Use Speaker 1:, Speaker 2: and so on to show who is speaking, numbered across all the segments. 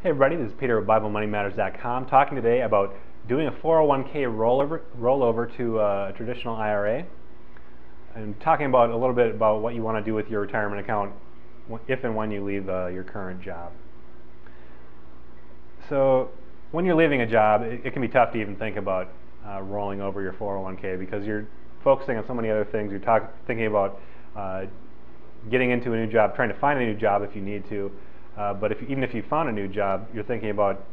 Speaker 1: Hey everybody, this is Peter with BibleMoneyMatters.com talking today about doing a 401k rollover to a traditional IRA and talking about a little bit about what you want to do with your retirement account if and when you leave your current job. So when you're leaving a job, it can be tough to even think about rolling over your 401k because you're focusing on so many other things. You're thinking about getting into a new job, trying to find a new job if you need to. But even if you found a new job, you're thinking about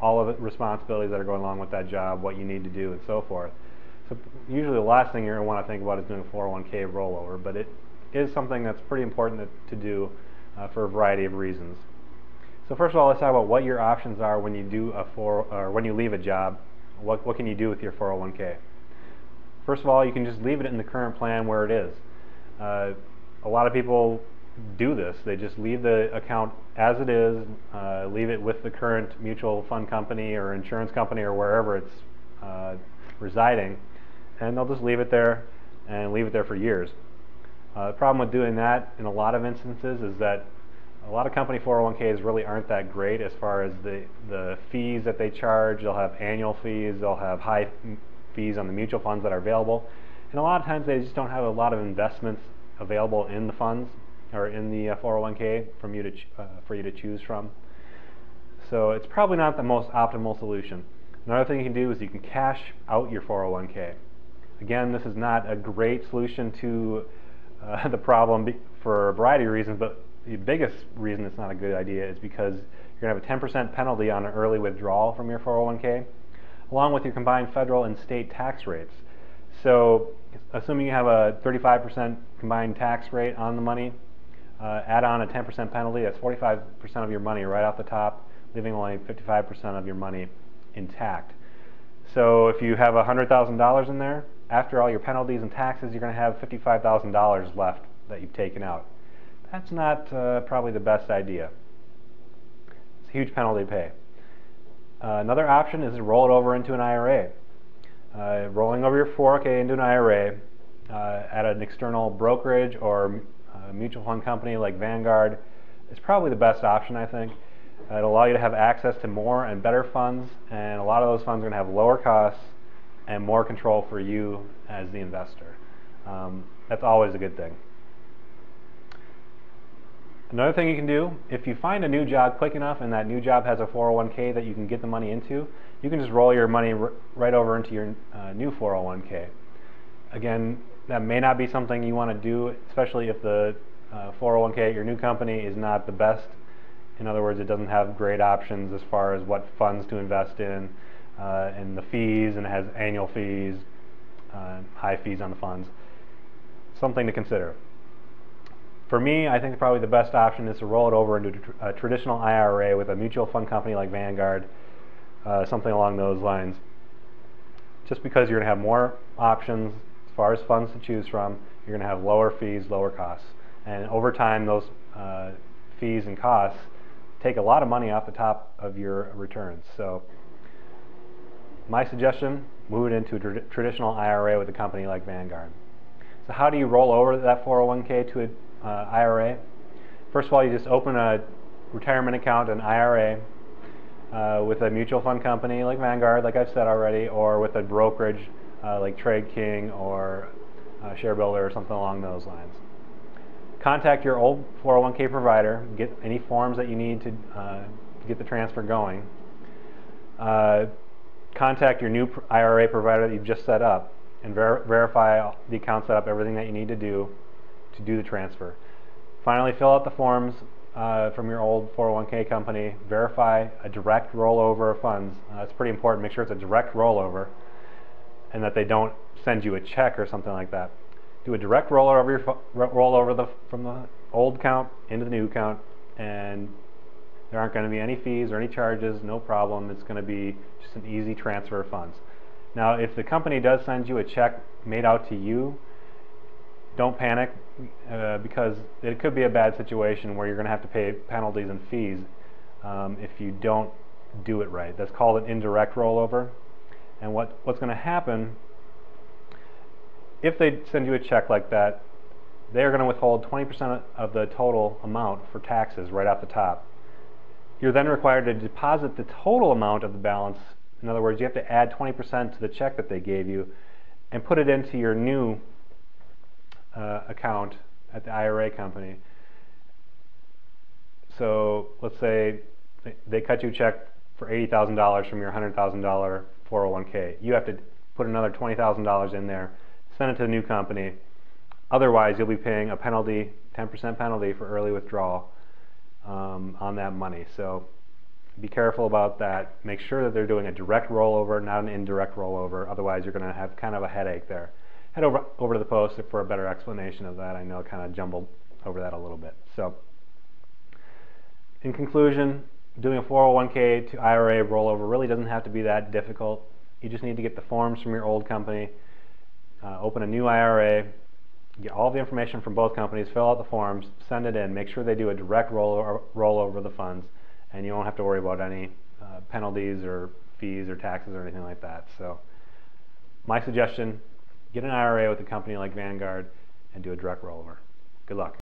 Speaker 1: all of the responsibilities that are going along with that job, what you need to do, and so forth. So usually the last thing you're going to want to think about is doing a 401k rollover, but it is something that's pretty important to do for a variety of reasons. So first of all, let's talk about what your options are when you when you leave a job. What can you do with your 401k? First of all, you can just leave it in the current plan where it is. A lot of people do this. They just leave the account as it is, leave it with the current mutual fund company or insurance company or wherever it's residing, and they'll just leave it there and leave it there for years. The problem with doing that in a lot of instances is that a lot of company 401ks really aren't that great as far as the fees that they charge. They'll have annual fees, they'll have high fees on the mutual funds that are available, and a lot of times they just don't have a lot of investments available in the funds or in the 401k for you to choose from. So it's probably not the most optimal solution. Another thing you can do is you can cash out your 401k. Again, this is not a great solution to the problem for a variety of reasons, but the biggest reason it's not a good idea is because you're going to have a 10% penalty on an early withdrawal from your 401k, along with your combined federal and state tax rates. So assuming you have a 35% combined tax rate on the money, add on a 10% penalty, that's 45% of your money right off the top, leaving only 55% of your money intact. So if you have $100,000 in there, after all your penalties and taxes, you're going to have $55,000 left that you've taken out. That's not probably the best idea. It's a huge penalty to pay. Another option is to roll it over into an IRA. Rolling over your 401k into an IRA at an external brokerage or a mutual fund company like Vanguard is probably the best option, I think. It'll allow you to have access to more and better funds, and a lot of those funds are going to have lower costs and more control for you as the investor. That's always a good thing. Another thing you can do, if you find a new job quick enough and that new job has a 401k that you can get the money into, you can just roll your money right over into your new 401k. Again, that may not be something you want to do, especially if the 401k at your new company is not the best. In other words, it doesn't have great options as far as what funds to invest in, and the fees, and it has annual fees, high fees on the funds. Something to consider. For me, I think probably the best option is to roll it over into a traditional IRA with a mutual fund company like Vanguard, something along those lines. Just because you're going to have more options as far as funds to choose from, you're going to have lower fees, lower costs. And over time, those fees and costs take a lot of money off the top of your returns. So my suggestion, move it into a traditional IRA with a company like Vanguard. So how do you roll over that 401k to an IRA? First of all, you just open a retirement account, an IRA, with a mutual fund company like Vanguard, like I've said already, or with a brokerage like Trade King or ShareBuilder or something along those lines. Contact your old 401k provider, get any forms that you need to get the transfer going. Contact your new IRA provider that you've just set up and verify the account setup, everything that you need to do the transfer. Finally, fill out the forms from your old 401k company. Verify a direct rollover of funds. It's pretty important. Make sure it's a direct rollover and that they don't send you a check or something like that. Do a direct rollover from the old account into the new account, and there aren't going to be any fees or any charges, no problem. It's going to be just an easy transfer of funds. Now, if the company does send you a check made out to you, don't panic because it could be a bad situation where you're going to have to pay penalties and fees if you don't do it right. That's called an indirect rollover. And what's going to happen, if they send you a check like that, they're going to withhold 20% of the total amount for taxes right off the top. You're then required to deposit the total amount of the balance. In other words, you have to add 20% to the check that they gave you and put it into your new account at the IRA company. So let's say they cut you a check for $80,000 from your $100,000 401k. You have to put another $20,000 in there, send it to the new company. Otherwise, you'll be paying a penalty, 10% penalty for early withdrawal on that money. So be careful about that. Make sure that they're doing a direct rollover, not an indirect rollover. Otherwise, you're going to have kind of a headache there. Head over to the post for a better explanation of that. I know I kind of jumbled over that a little bit. So in conclusion, doing a 401k to IRA rollover really doesn't have to be that difficult. You just need to get the forms from your old company, open a new IRA, get all the information from both companies, fill out the forms, send it in, make sure they do a direct rollover of the funds, and you won't have to worry about any penalties or fees or taxes or anything like that. So my suggestion, get an IRA with a company like Vanguard and do a direct rollover. Good luck.